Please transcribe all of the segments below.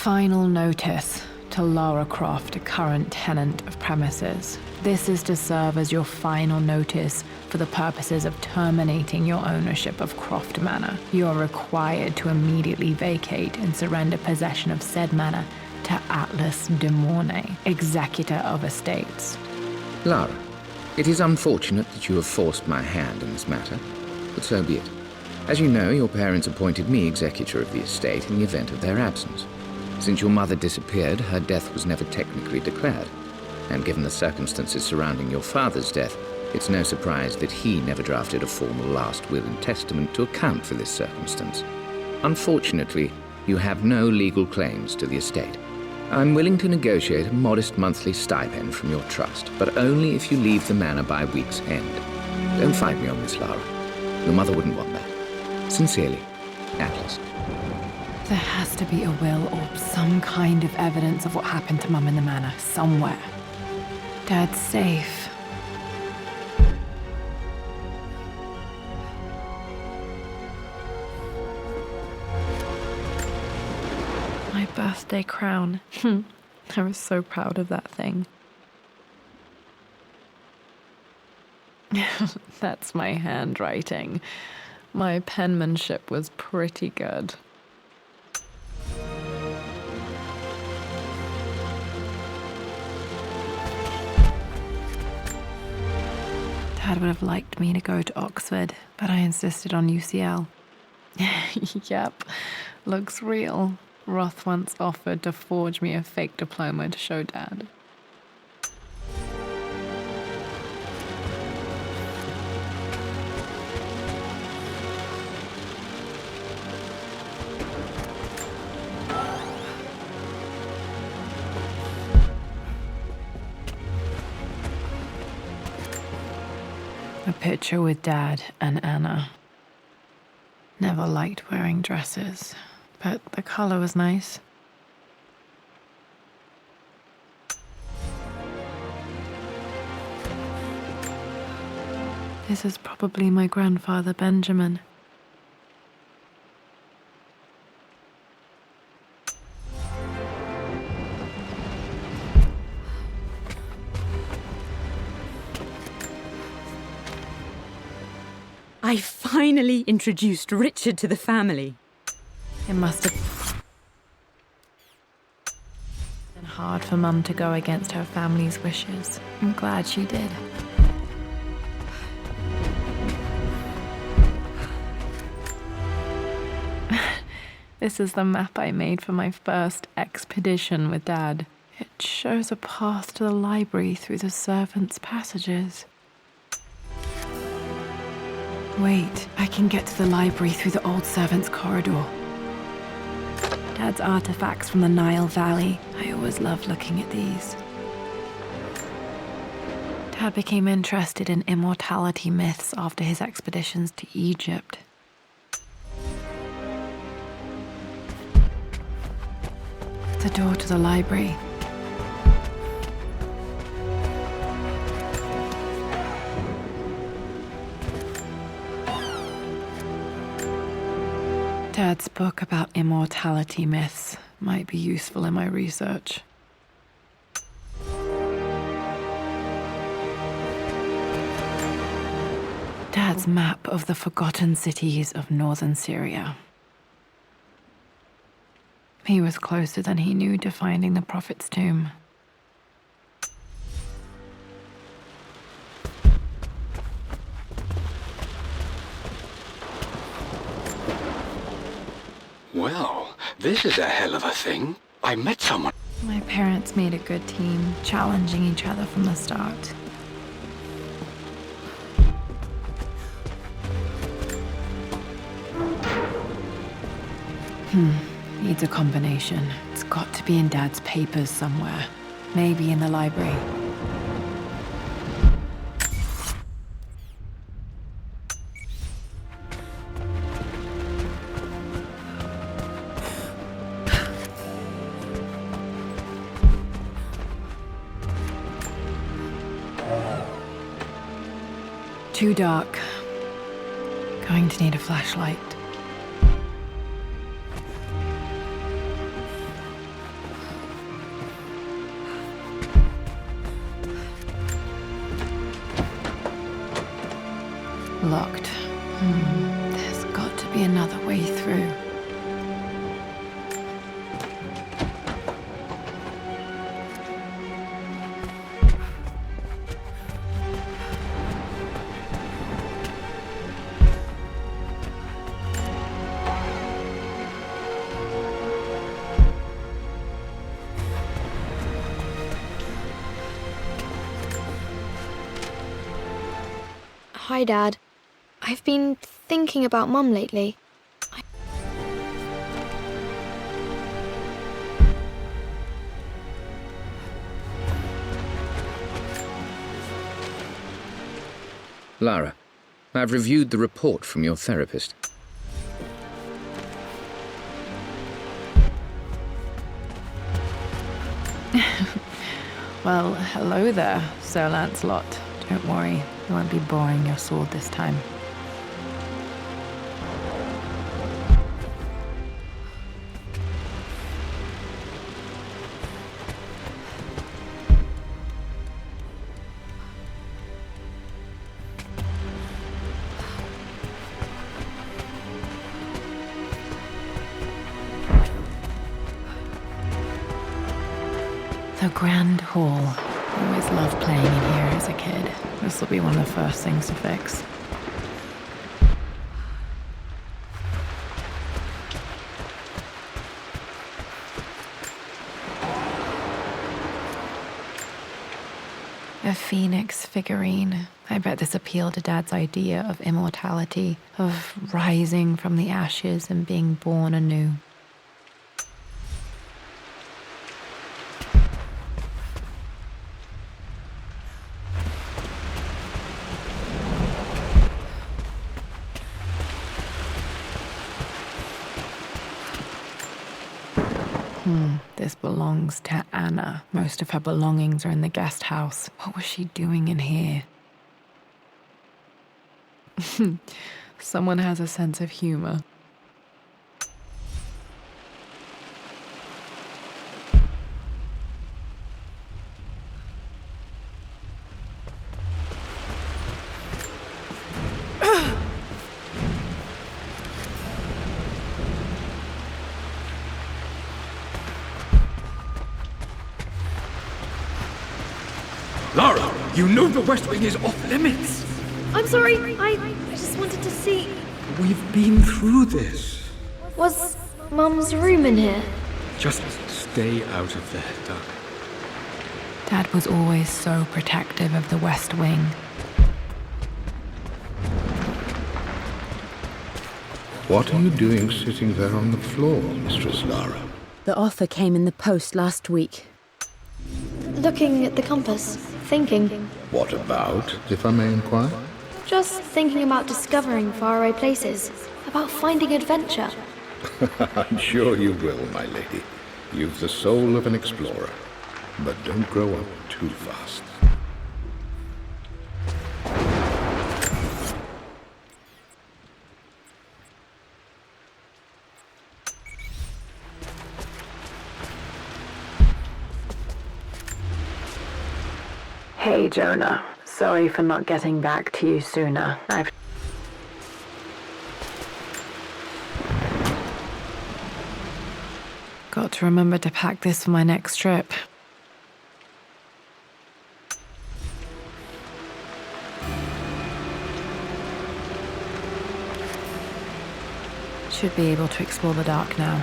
Final notice to Lara Croft, a current tenant of premises. This is to serve as your final notice for the purposes of terminating your ownership of Croft Manor. You are required to immediately vacate and surrender possession of said manor to Atlas de Mornay, executor of estates. Lara, it is unfortunate that you have forced my hand in this matter, but so be it. As you know, your parents appointed me executor of the estate in the event of their absence. Since your mother disappeared, her death was never technically declared. And given the circumstances surrounding your father's death, it's no surprise that he never drafted a formal last will and testament to account for this circumstance. Unfortunately, you have no legal claims to the estate. I'm willing to negotiate a modest monthly stipend from your trust, but only if you leave the manor by week's end. Don't fight me on this, Lara. Your mother wouldn't want that. Sincerely, Atlas. There has to be a will or some kind of evidence of what happened to Mum in the manor, somewhere. Dad's safe. My birthday crown. I was so proud of that thing. That's my handwriting. My penmanship was pretty good. Dad would have liked me to go to Oxford, but I insisted on UCL. Yep, looks real. Roth once offered to forge me a fake diploma to show Dad. A picture with Dad and Anna. Never liked wearing dresses, but the color was nice. This is probably my grandfather, Benjamin. I finally introduced Richard to the family. It must have been hard for Mum to go against her family's wishes. I'm glad she did. This is the map I made for my first expedition with Dad. It shows a path to the library through the servants' passages. Wait, I can get to the library through the old servants' corridor. Dad's artifacts from the Nile Valley. I always loved looking at these. Dad became interested in immortality myths after his expeditions to Egypt. The door to the library. Dad's book about immortality myths might be useful in my research. Dad's map of the forgotten cities of northern Syria. He was closer than he knew to finding the Prophet's tomb. Well, this is a hell of a thing. I met someone. My parents made a good team, challenging each other from the start. Needs a combination. It's got to be in Dad's papers somewhere. Maybe in the library. Too dark. Going to need a flashlight. Locked. There's got to be another way through. Hi, Dad. I've been thinking about Mum lately. Lara, I've reviewed the report from your therapist. Well, hello there, Sir Lancelot. Don't worry, I won't be boring your sword this time. The Grand Hall. Always loved playing in here as a kid. This will be one of the first things to fix. A phoenix figurine. I bet this appealed to Dad's idea of immortality, of rising from the ashes and being born anew. This belongs to Anna. Most of her belongings are in the guest house. What was she doing in here? Someone has a sense of humor. Lara, you know the West Wing is off limits. I'm sorry, I just wanted to see... We've been through this. Was Mum's room in here? Just stay out of there, darling. Dad was always so protective of the West Wing. What are you doing sitting there on the floor, Mistress Lara? The offer came in the post last week. Looking at the compass, thinking. What about, if I may inquire? Just thinking about discovering faraway places, about finding adventure. I'm sure you will, my lady. You've the soul of an explorer. But don't grow up too fast. Hey, Jonah. Sorry for not getting back to you sooner. I've got to remember to pack this for my next trip. Should be able to explore the dark now.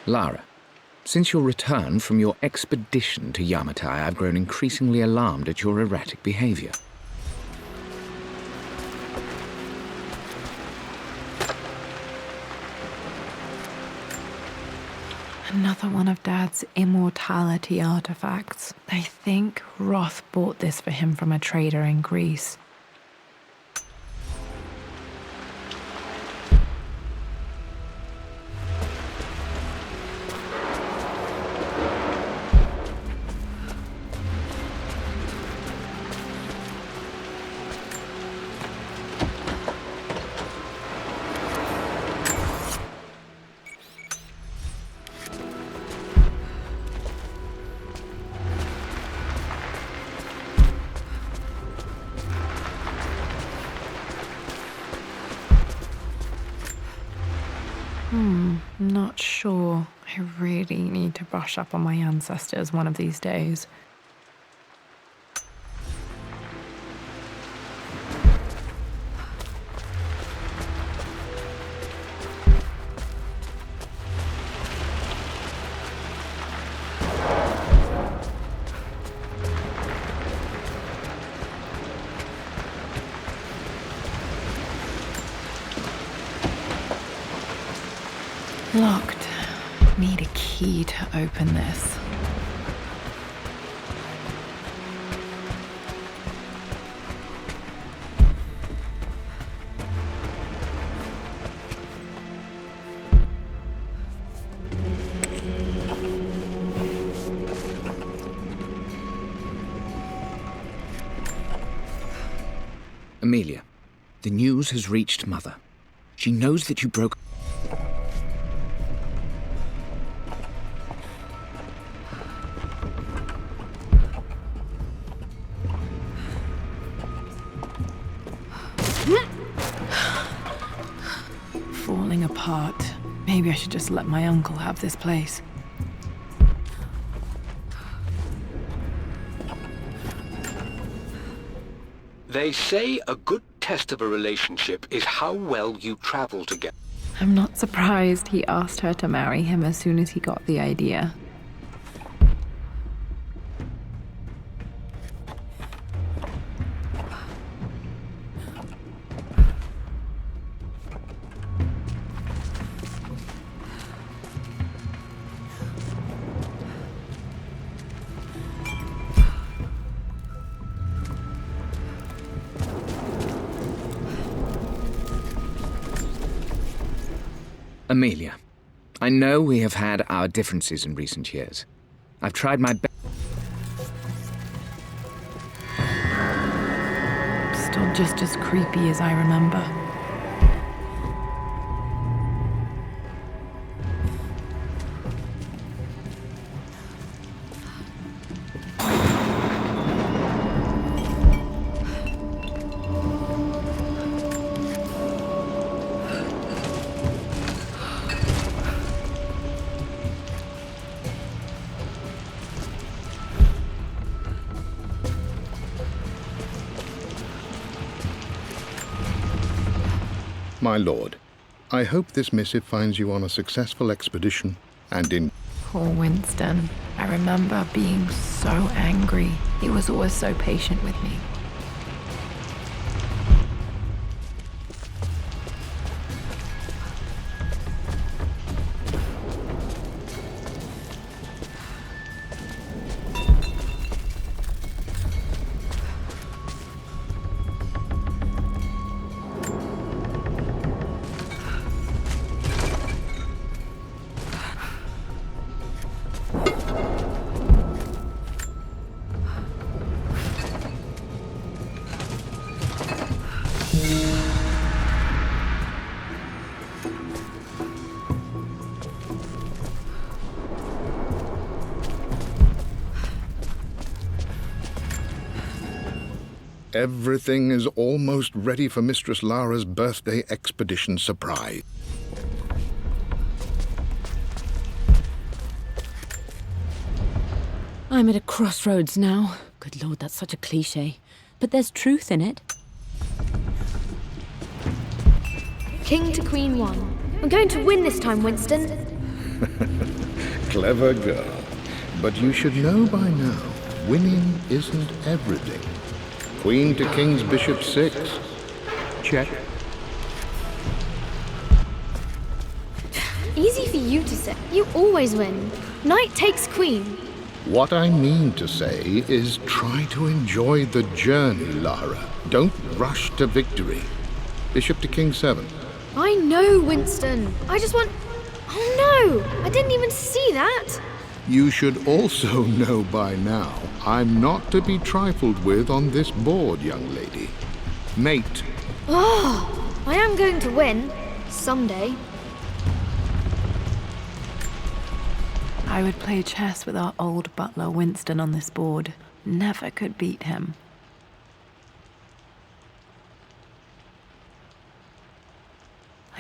Lara, since your return from your expedition to Yamatai, I've grown increasingly alarmed at your erratic behavior. Another one of Dad's immortality artifacts. I think Roth bought this for him from a trader in Greece. Not sure. I really need to brush up on my ancestors one of these days. Locked. Need a key to open this. Amelia, the news has reached Mother. She knows that you broke... Falling apart. Maybe I should just let my uncle have this place. They say a good test of a relationship is how well you travel together. I'm not surprised he asked her to marry him as soon as he got the idea. Amelia, I know we have had our differences in recent years. I've tried my best. Still just as creepy as I remember. My lord, I hope this missive finds you on a successful expedition and in... Poor Winston. I remember being so angry. He was always so patient with me. Everything is almost ready for Mistress Lara's birthday expedition surprise. I'm at a crossroads now. Good lord, that's such a cliche. But there's truth in it. King to Queen 1. I'm going to win this time, Winston. Clever girl. But you should know by now, winning isn't everything. Queen to King's Bishop 6. Check. Easy for you to say. You always win. Knight takes queen. What I mean to say is try to enjoy the journey, Lara. Don't rush to victory. Bishop to King 7. I know, Winston. I just want... Oh no! I didn't even see that. You should also know by now, I'm not to be trifled with on this board, young lady. Mate. Oh, I am going to win. Someday. I would play chess with our old butler Winston on this board. Never could beat him.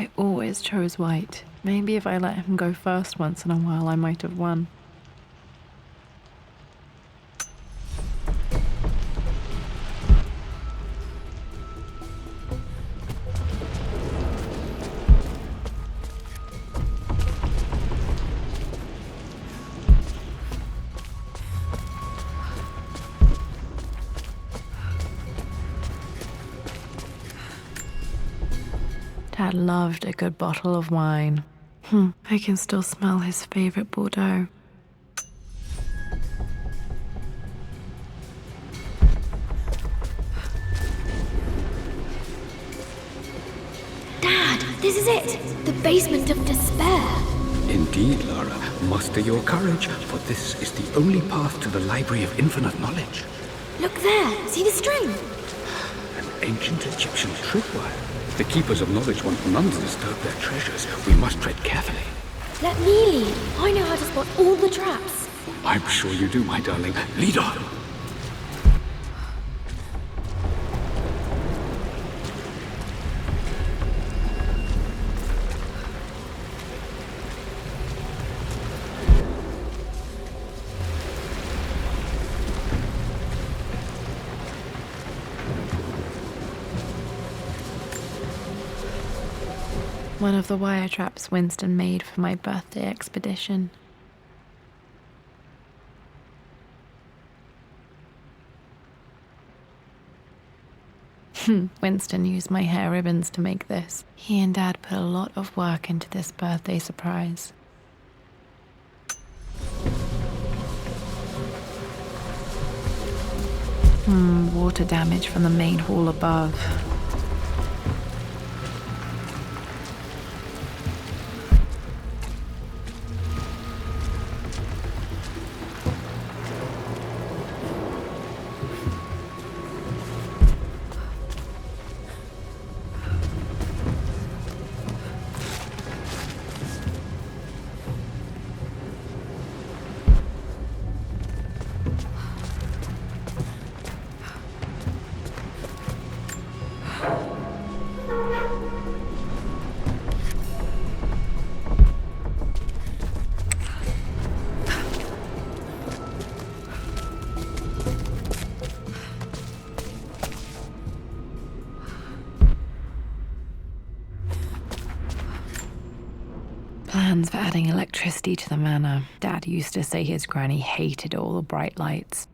I always chose white. Maybe if I let him go first once in a while, I might have won. Dad loved a good bottle of wine. I can still smell his favorite Bordeaux. Dad, this is it! The basement of despair! Indeed, Lara. Muster your courage, for this is the only path to the Library of Infinite Knowledge. Look there! See the string? An ancient Egyptian tripwire. The Keepers of Knowledge want none to disturb their treasures. We must tread carefully. Let me lead. I know how to spot all the traps. I'm sure you do, my darling. Lead on. One of the wire traps Winston made for my birthday expedition. Winston used my hair ribbons to make this. He and Dad put a lot of work into this birthday surprise. Water damage from the main hall above. Plans for adding electricity to the manor. Dad used to say his granny hated all the bright lights.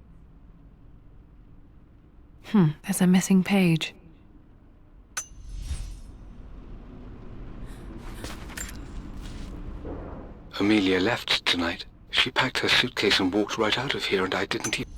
There's a missing page. Amelia left tonight. She packed her suitcase and walked right out of here, and I didn't even...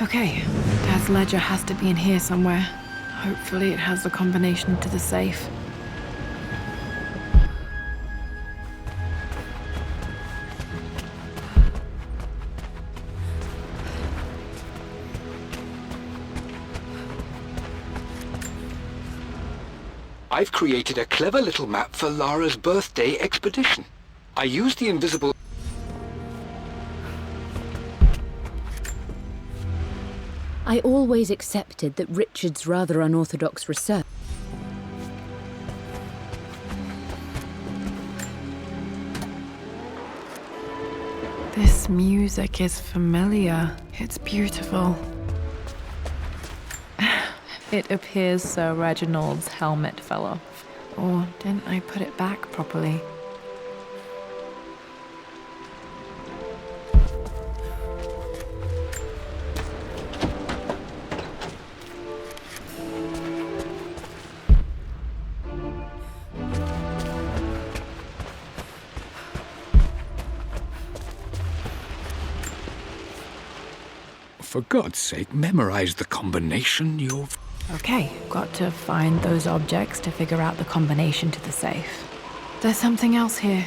Okay, Dad's ledger has to be in here somewhere. Hopefully it has the combination to the safe. I've created a clever little map for Lara's birthday expedition. I used the invisible... I always accepted that Richard's rather unorthodox research. This music is familiar. It's beautiful. It appears Sir Reginald's helmet fell off. Or didn't I put it back properly? For God's sake, memorize the combination you've... Okay, got to find those objects to figure out the combination to the safe. There's something else here.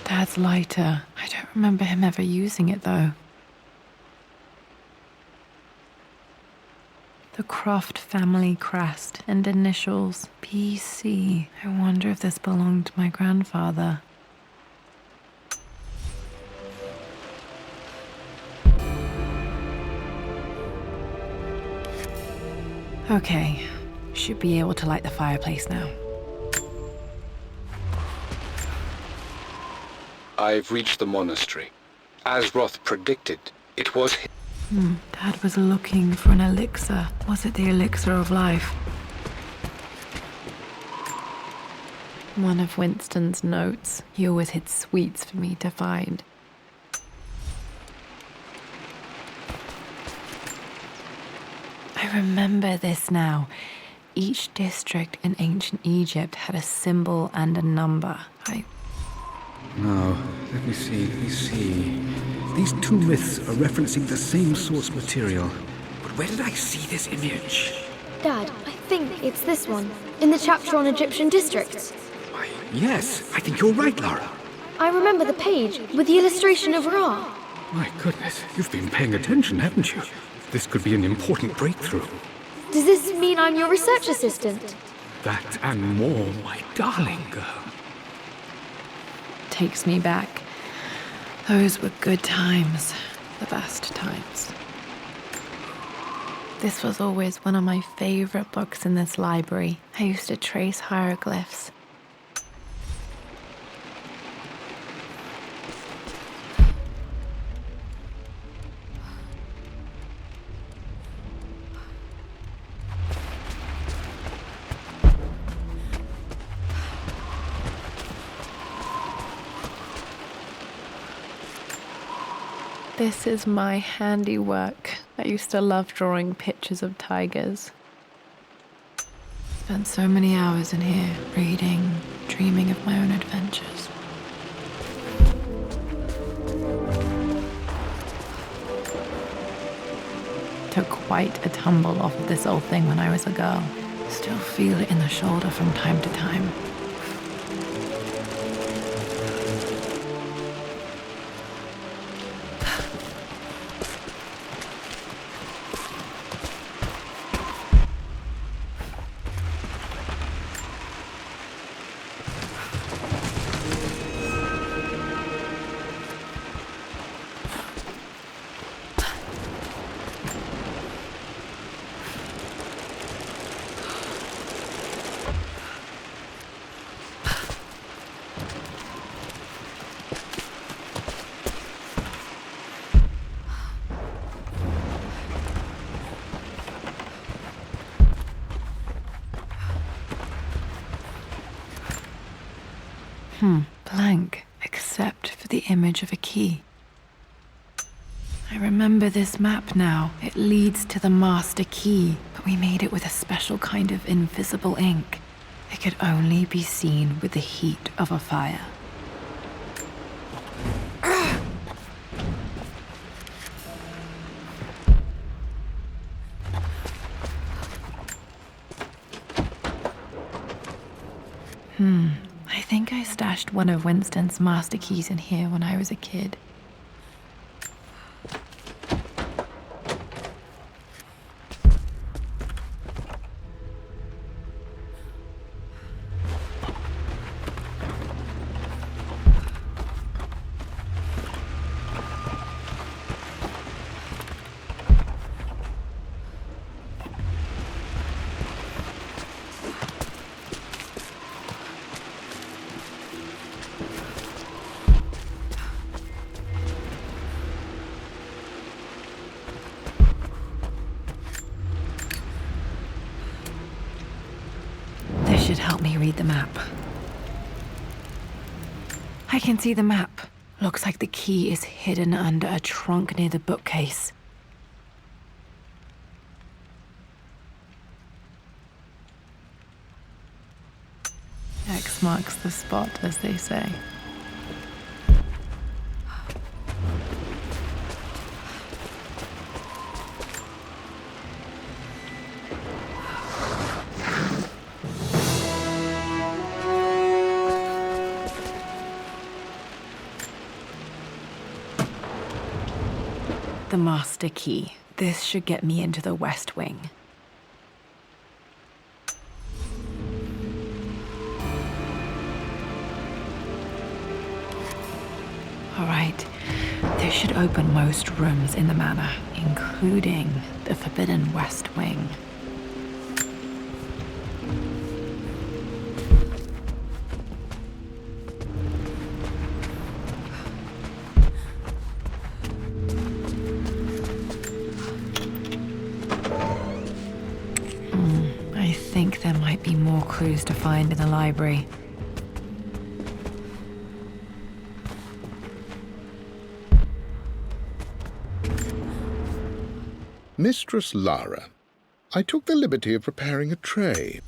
Dad's lighter. I don't remember him ever using it, though. The Croft family crest and initials PC. I wonder if this belonged to my grandfather. Okay, should be able to light the fireplace now. I've reached the monastery. As Roth predicted, it was Dad was looking for an elixir. Was it the elixir of life? One of Winston's notes. He always hid sweets for me to find. I remember this now. Each district in ancient Egypt had a symbol and a number. Now, let me see. These two myths are referencing the same source material. But where did I see this image? Dad, I think it's this one, in the chapter on Egyptian districts. Why, yes, I think you're right, Lara. I remember the page with the illustration of Ra. My goodness, you've been paying attention, haven't you? This could be an important breakthrough. Does this mean I'm your research assistant? That and more, my darling girl. Takes me back. Those were good times. The best times. This was always one of my favorite books in this library. I used to trace hieroglyphs. This is my handiwork. I used to love drawing pictures of tigers. Spent so many hours in here, reading, dreaming of my own adventures. Took quite a tumble off of this old thing when I was a girl. Still feel it in the shoulder from time to time. Blank, except for the image of a key. I remember this map now. It leads to the master key, but we made it with a special kind of invisible ink. It could only be seen with the heat of a fire. I think I stashed one of Winston's master keys in here when I was a kid. Should help me read the map. I can see the map. Looks like the key is hidden under a trunk near the bookcase. X marks the spot, as they say. The master key. This should get me into the West Wing. All right. This should open most rooms in the manor, including the Forbidden West Wing. I think there might be more clues to find in the library. Mistress Lara, I took the liberty of preparing a tray.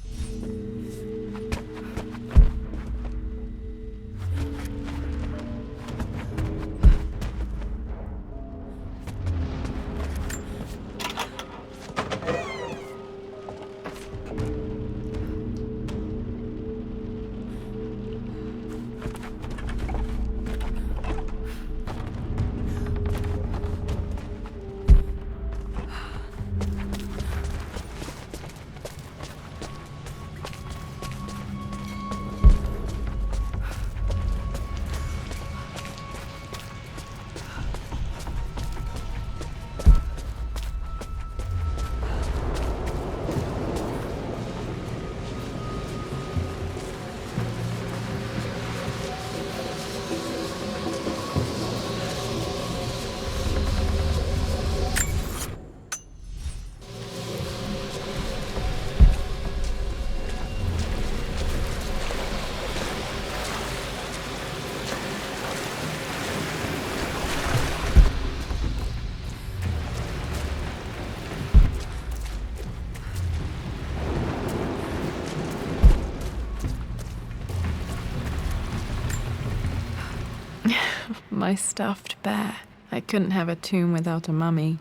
My stuffed bear. I couldn't have a tomb without a mummy.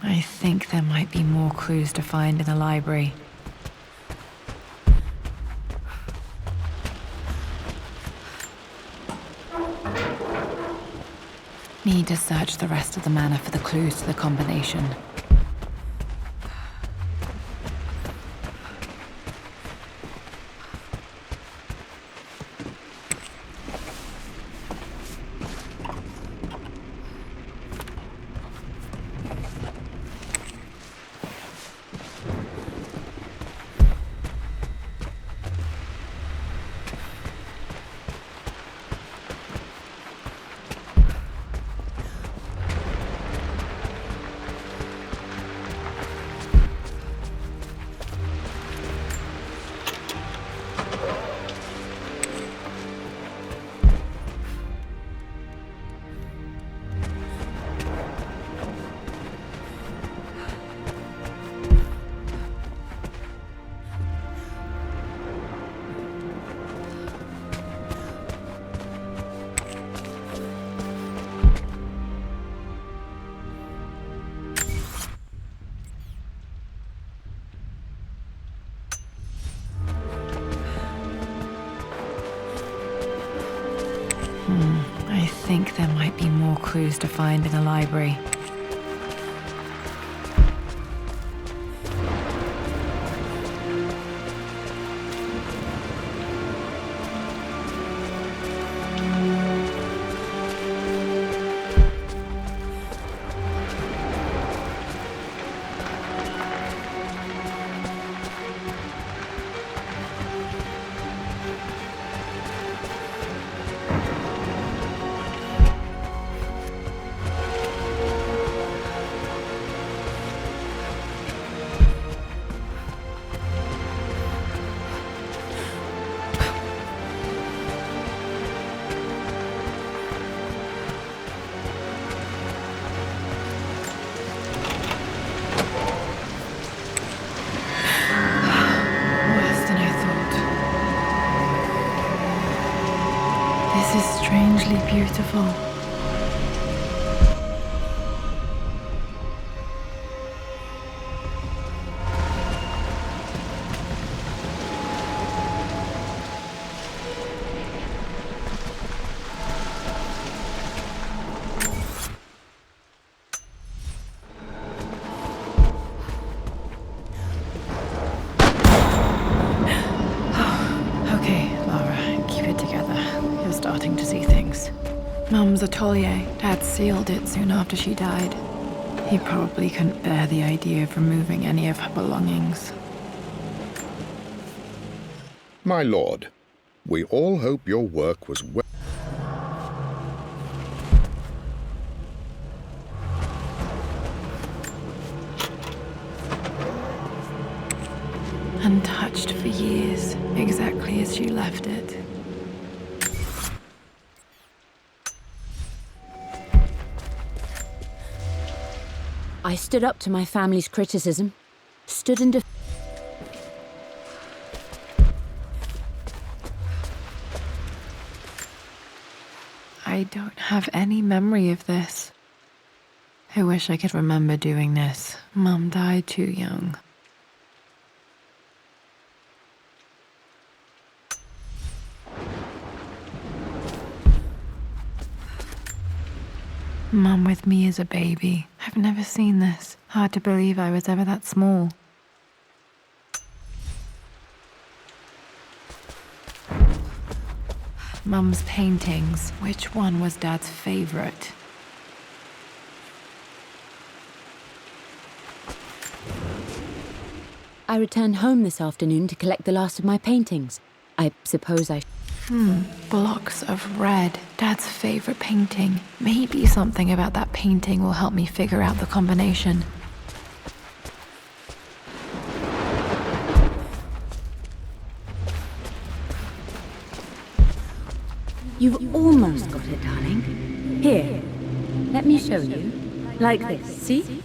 I think there might be more clues to find in the library. Need to search the rest of the manor for the clues to the combination. think there might be more clues to find in the library. Worse than I thought. This is strangely beautiful. Okay, Lara, keep it together. You're starting to see things. Mum's atelier. Dad sealed it soon after she died. He probably couldn't bear the idea of removing any of her belongings. My lord, we all hope your work was well. Untouched for years, exactly as she left it. I stood up to my family's criticism, stood in I don't have any memory of this. I wish I could remember doing this. Mum died too young. Mum with me as a baby. I've never seen this. Hard to believe I was ever that small. Mum's paintings. Which one was Dad's favorite? I returned home this afternoon to collect the last of my paintings. I suppose I... Blocks of red. Dad's favorite painting. Maybe something about that painting will help me figure out the combination. You've almost got it, darling. Here, let me show you. Like this, see?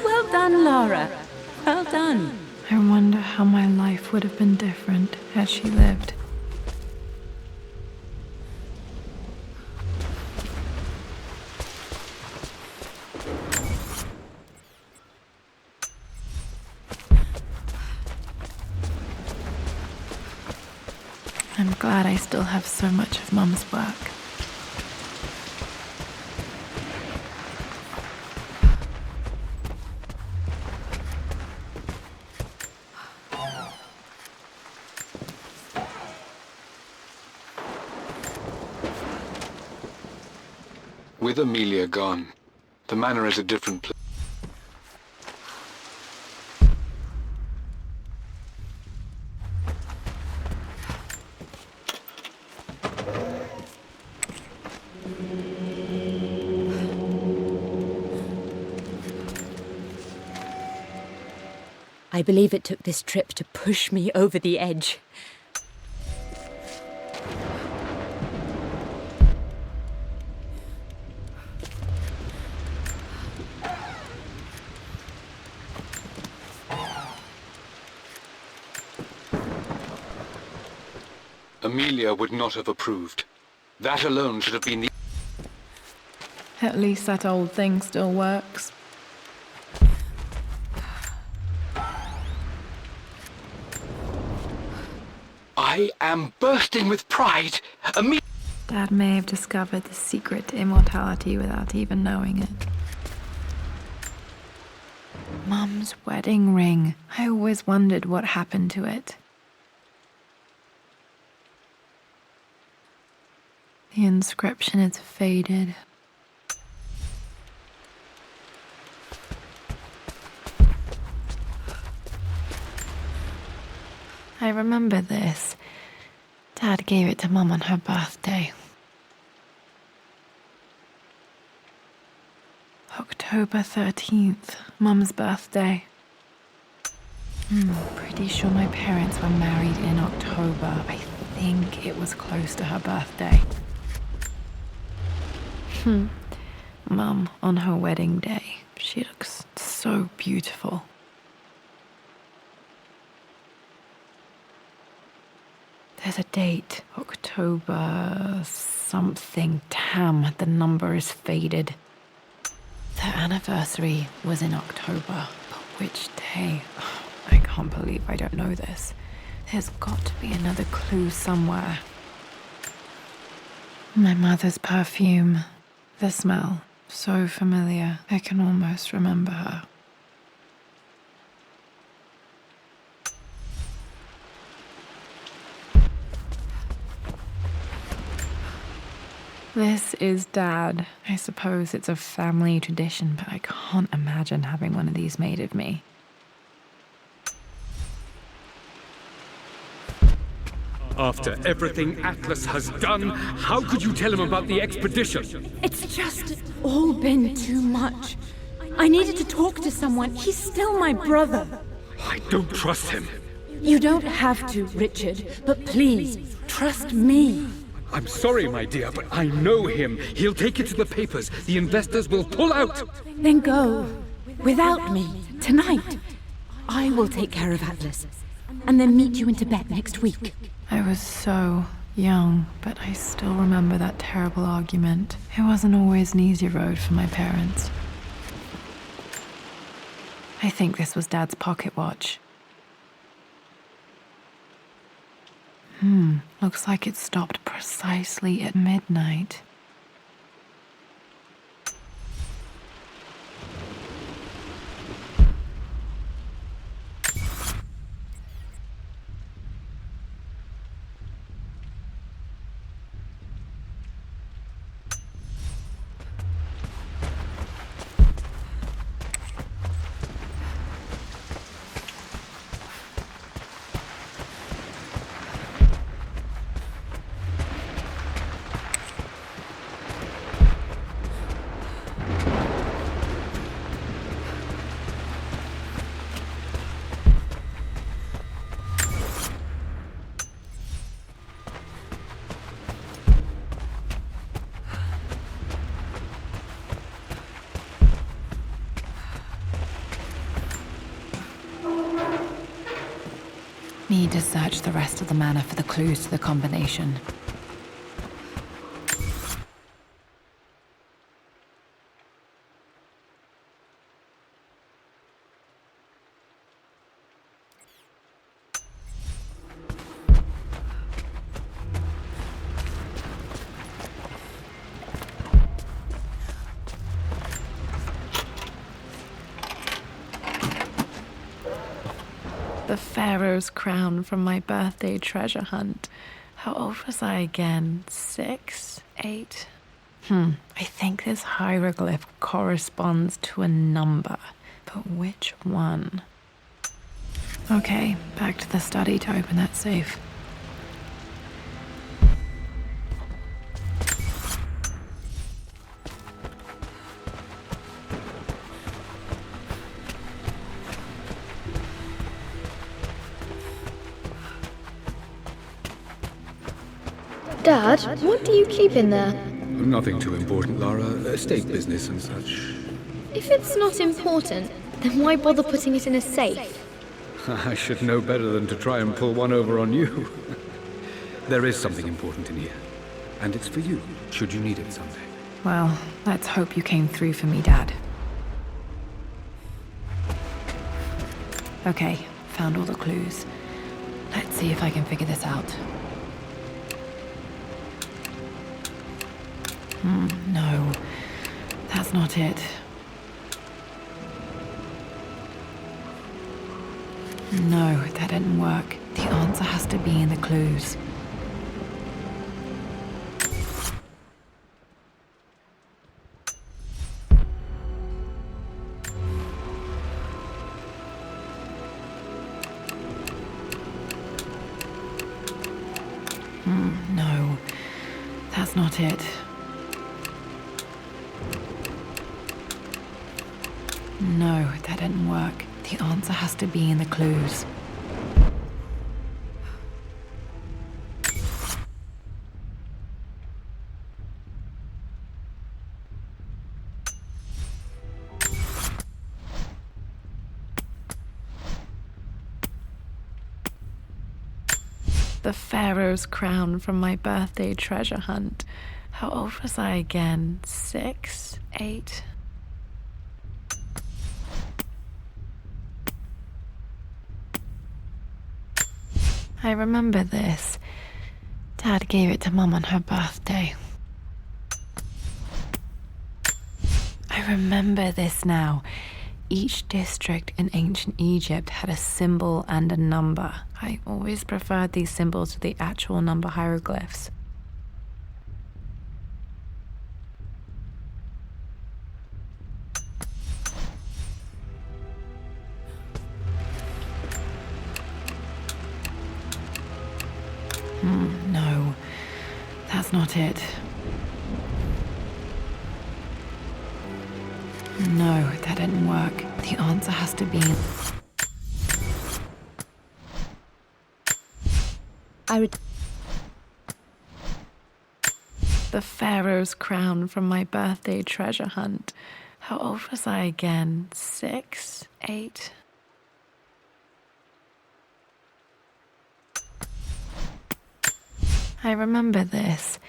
Well done, Lara. Well done. I wonder how my life would have been different had she lived. I'm glad I still have so much of Mum's work. With Amelia gone, the manor is a different place. I believe it took this trip to push me over the edge. Amelia would not have approved. That alone should have been the... At least that old thing still works. I am bursting with pride. Dad may have discovered the secret to immortality without even knowing it. Mum's wedding ring. I always wondered what happened to it. The inscription is faded. I remember this. Dad gave it to Mum on her birthday. October 13th, Mum's birthday. Pretty sure my parents were married in October. I think it was close to her birthday. Mum, on her wedding day, she looks so beautiful. There's a date, October something. Damn, the number is faded. Their anniversary was in October, but which day? I can't believe I don't know this. There's got to be another clue somewhere. My mother's perfume. The smell, so familiar, I can almost remember her. This is Dad. I suppose it's a family tradition, but I can't imagine having one of these made of me. After everything Atlas has done, how could you tell him about the expedition? It's just all been too much. I needed to talk to someone. He's still my brother. I don't trust him. You don't have to, Richard, but please, trust me. I'm sorry, my dear, but I know him. He'll take it to the papers. The investors will pull out. Then go. Without me. Tonight. I will take care of Atlas. And then meet you in Tibet next week. I was so young, but I still remember that terrible argument. It wasn't always an easy road for my parents. I think this was Dad's pocket watch. Looks like it stopped precisely at midnight. Need to search the rest of the manor for the clues to the combination. The Pharaoh's crown from my birthday treasure hunt. How old was I again? 6? 8? I think this hieroglyph corresponds to a number, but which one? Okay, back to the study to open that safe. Dad, what do you keep in there? Nothing too important, Lara. Estate business and such. If it's not important, then why bother putting it in a safe? I should know better than to try and pull one over on you. There is something important in here. And it's for you, should you need it someday. Well, let's hope you came through for me, Dad. Okay, found all the clues. Let's see if I can figure this out. No, that's not it. No, that didn't work. The answer has to be in the clues. No, that's not it. No, that didn't work. The answer has to be in the clues. The Pharaoh's crown from my birthday treasure hunt. How old was I again? 6? 8? I remember this. Dad gave it to Mum on her birthday. I remember this now. Each district in ancient Egypt had a symbol and a number. I always preferred these symbols to the actual number hieroglyphs. No, that's not it. No, that didn't work. The answer has to be... The Pharaoh's crown from my birthday treasure hunt. How old was I again? 6? 8? I remember this.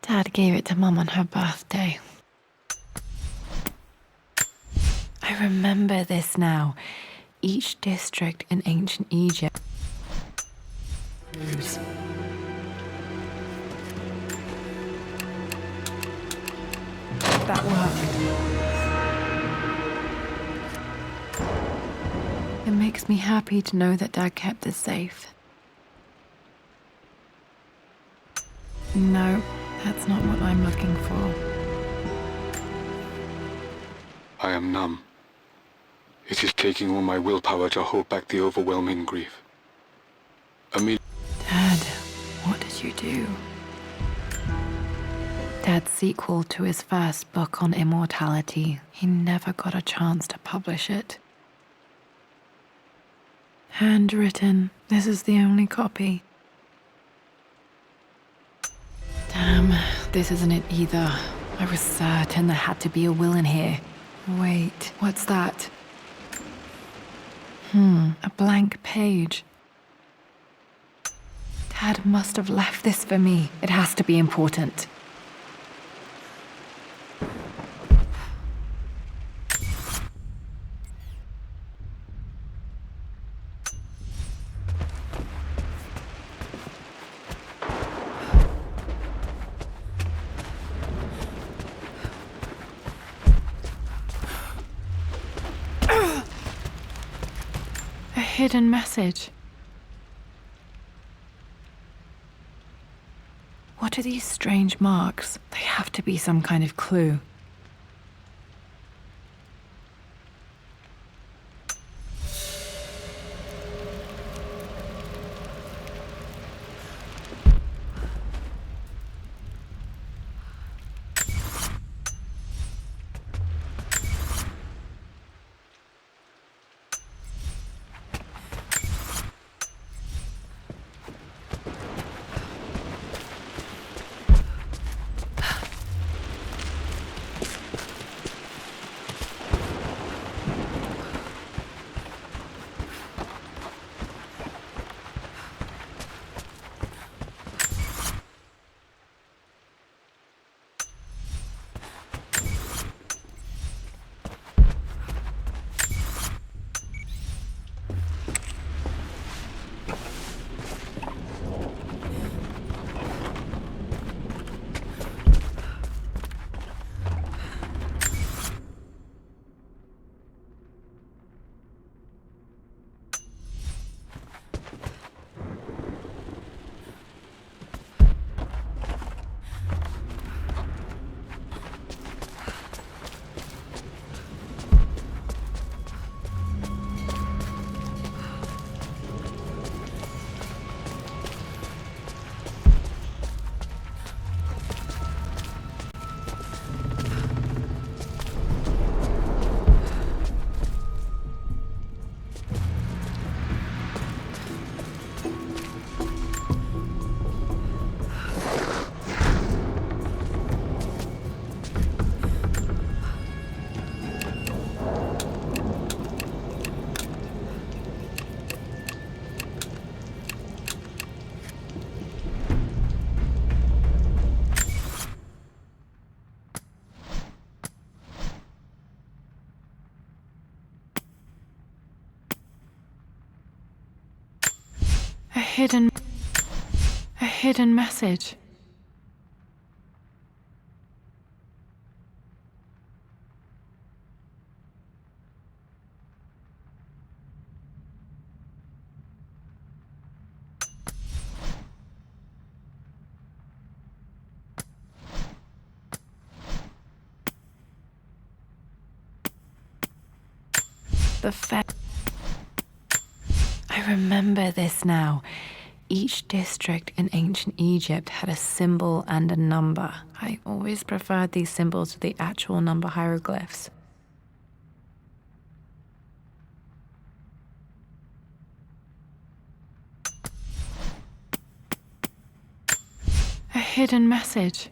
Dad gave it to Mum on her birthday. I remember this now. Each district in ancient Egypt. That worked. It makes me happy to know that Dad kept this safe. No, that's not what I'm looking for. I am numb. It is taking all my willpower to hold back the overwhelming grief. Dad, what did you do? Dad's sequel to his first book on immortality. He never got a chance to publish it. Handwritten. This is the only copy. Damn, this isn't it either. I was certain there had to be a will in here. Wait, what's that? A blank page. Dad must have left this for me. It has to be important. A hidden message. What are these strange marks? They have to be some kind of clue. hidden message. I remember this now. Each district in ancient Egypt had a symbol and a number. I always preferred these symbols to the actual number hieroglyphs. A hidden message.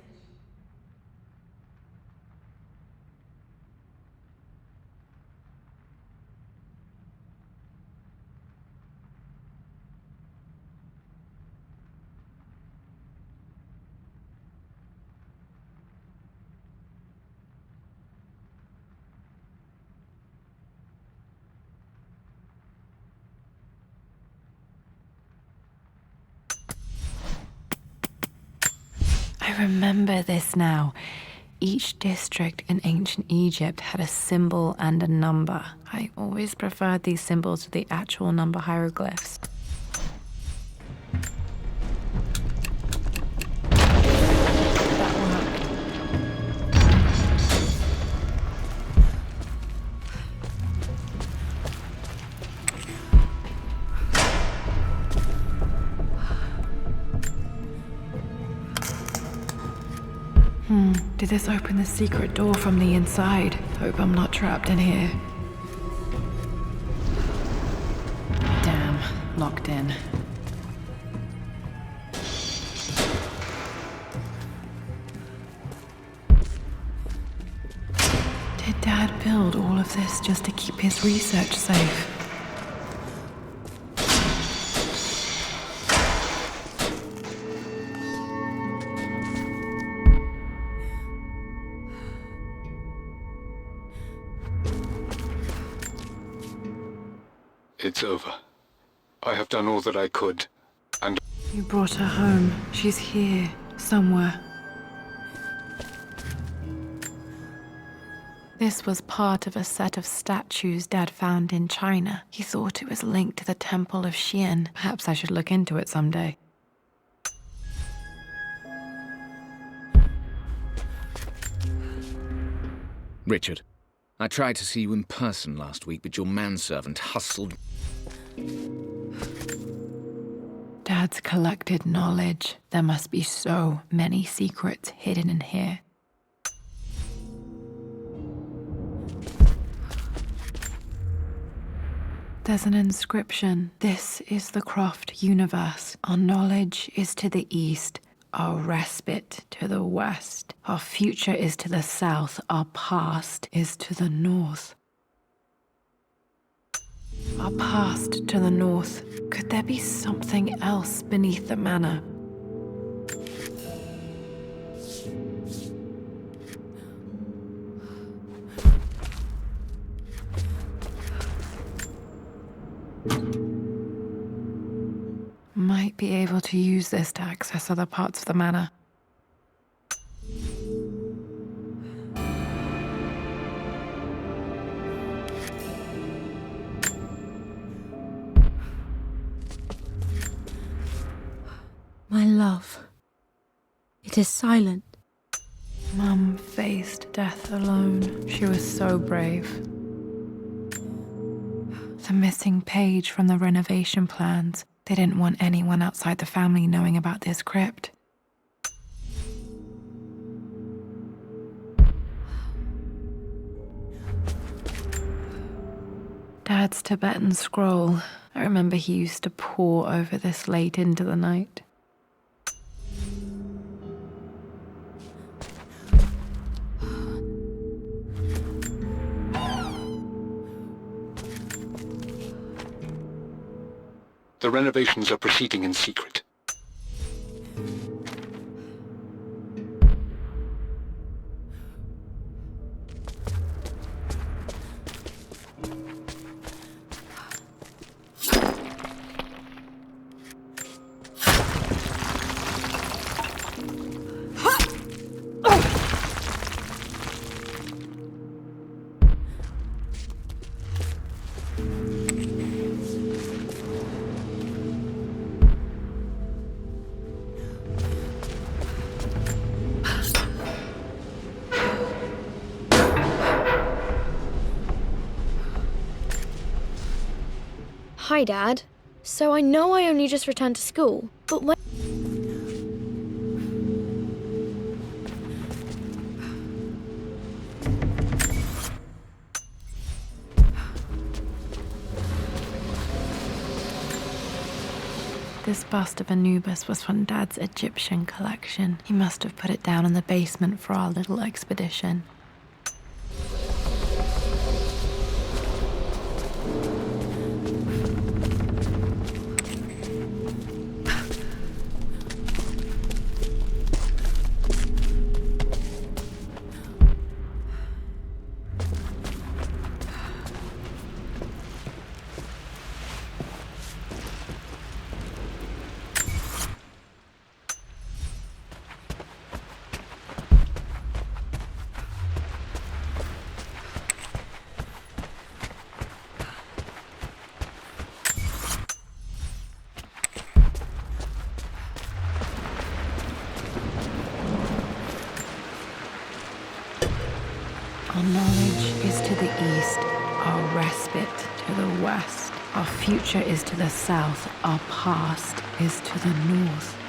I remember this now. Each district in ancient Egypt had a symbol and a number. I always preferred these symbols to the actual number hieroglyphs. Did this open the secret door from the inside? Hope I'm not trapped in here. Damn, locked in. Did Dad build all of this just to keep his research safe? It's over. I have done all that I could, and... You brought her home. She's here, somewhere. This was part of a set of statues Dad found in China. He thought it was linked to the Temple of Xian. Perhaps I should look into it someday. Richard, I tried to see you in person last week, but your manservant hustled... Dad's collected knowledge. There must be so many secrets hidden in here. There's an inscription. This is the Croft universe. Our knowledge is to the east, our respite to the west. Our future is to the south, our past is to the north. Our past to the north. Could there be something else beneath the manor? Might be able to use this to access other parts of the manor. My love. It is silent. Mum faced death alone. She was so brave. The missing page from the renovation plans. They didn't want anyone outside the family knowing about this crypt. Dad's Tibetan scroll. I remember he used to pore over this late into the night. The renovations are proceeding in secret. Hi, Dad. So I know I only just returned to school, but when... This bust of Anubis was from Dad's Egyptian collection. He must have put it down in the basement for our little expedition. Our knowledge is to the east, our respite to the west. Our future is to the south, our past is to the north.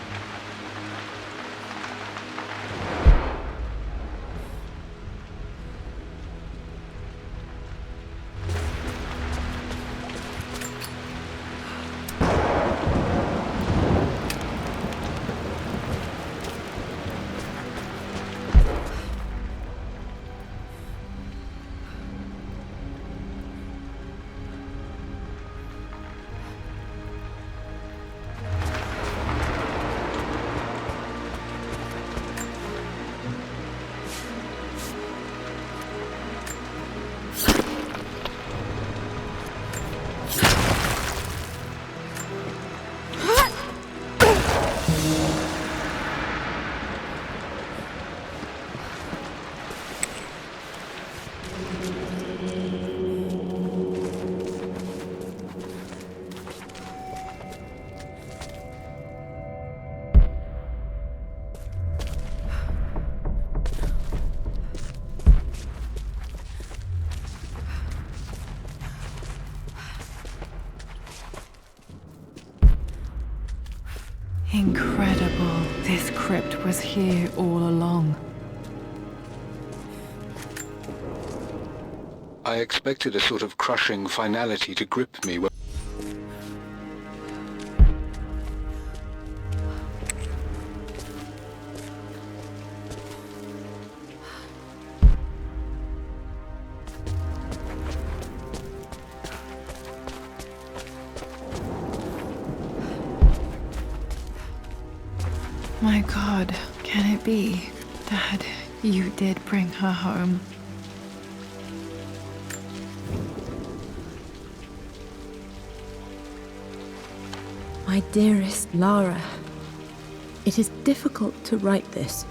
Incredible. This crypt was here all along. I expected a sort of crushing finality to grip me. My God, can it be? Dad, you did bring her home. My dearest Lara, it is difficult to write this,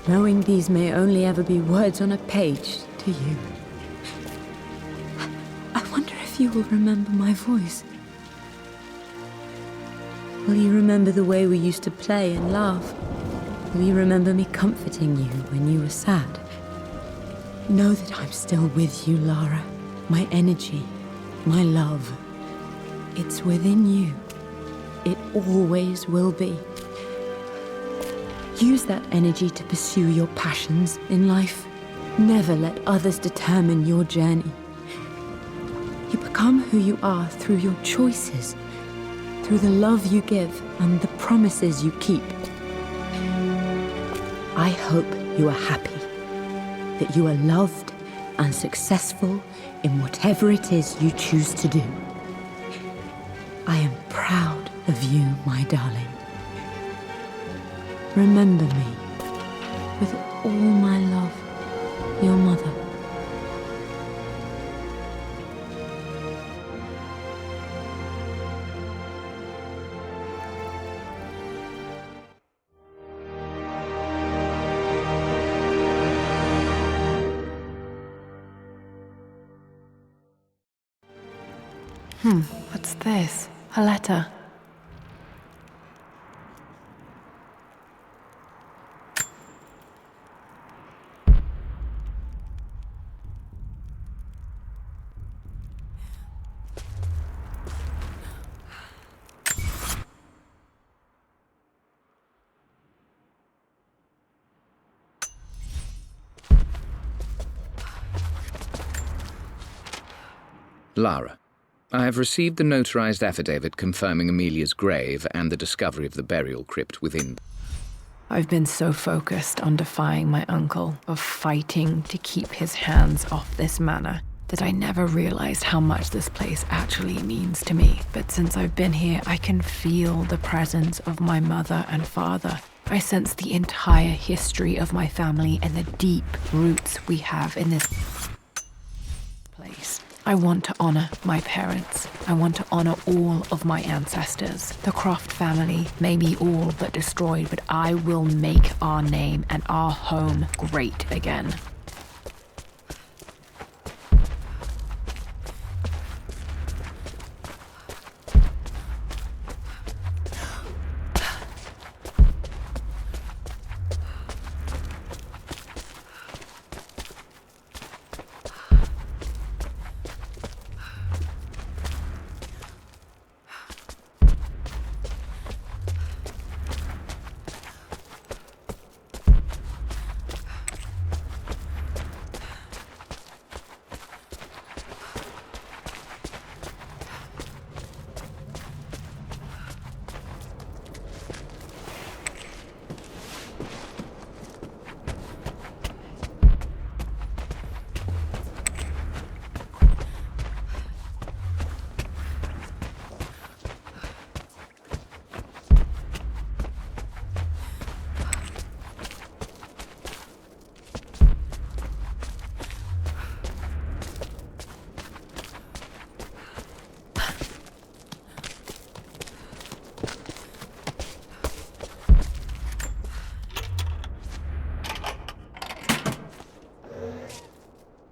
knowing these may only ever be words on a page to you. I wonder if you will remember my voice. Will you remember the way we used to play and laugh? Will you remember me comforting you when you were sad? Know that I'm still with you, Lara. My energy, my love. It's within you. It always will be. Use that energy to pursue your passions in life. Never let others determine your journey. You become who you are through your choices, through the love you give and the promises you keep. I hope you are happy, that you are loved and successful in whatever it is you choose to do. I am proud of you, my darling. Remember me, with all my love, your mother. What's this? A letter. Lara, I have received the notarized affidavit confirming Amelia's grave and the discovery of the burial crypt within. I've been so focused on defying my uncle, of fighting to keep his hands off this manor, that I never realized how much this place actually means to me. But since I've been here, I can feel the presence of my mother and father. I sense the entire history of my family and the deep roots we have in this place. I want to honor my parents. I want to honor all of my ancestors. The Croft family may be all but destroyed, but I will make our name and our home great again.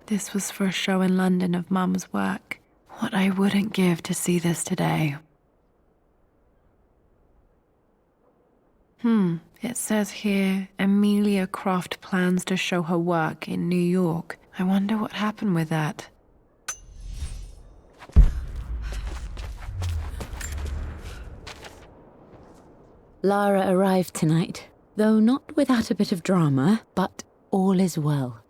This was for a show in London of Mum's work. What I wouldn't give to see this today. It says here, Amelia Croft plans to show her work in New York. I wonder what happened with that. Lara arrived tonight, though not without a bit of drama, but all is well.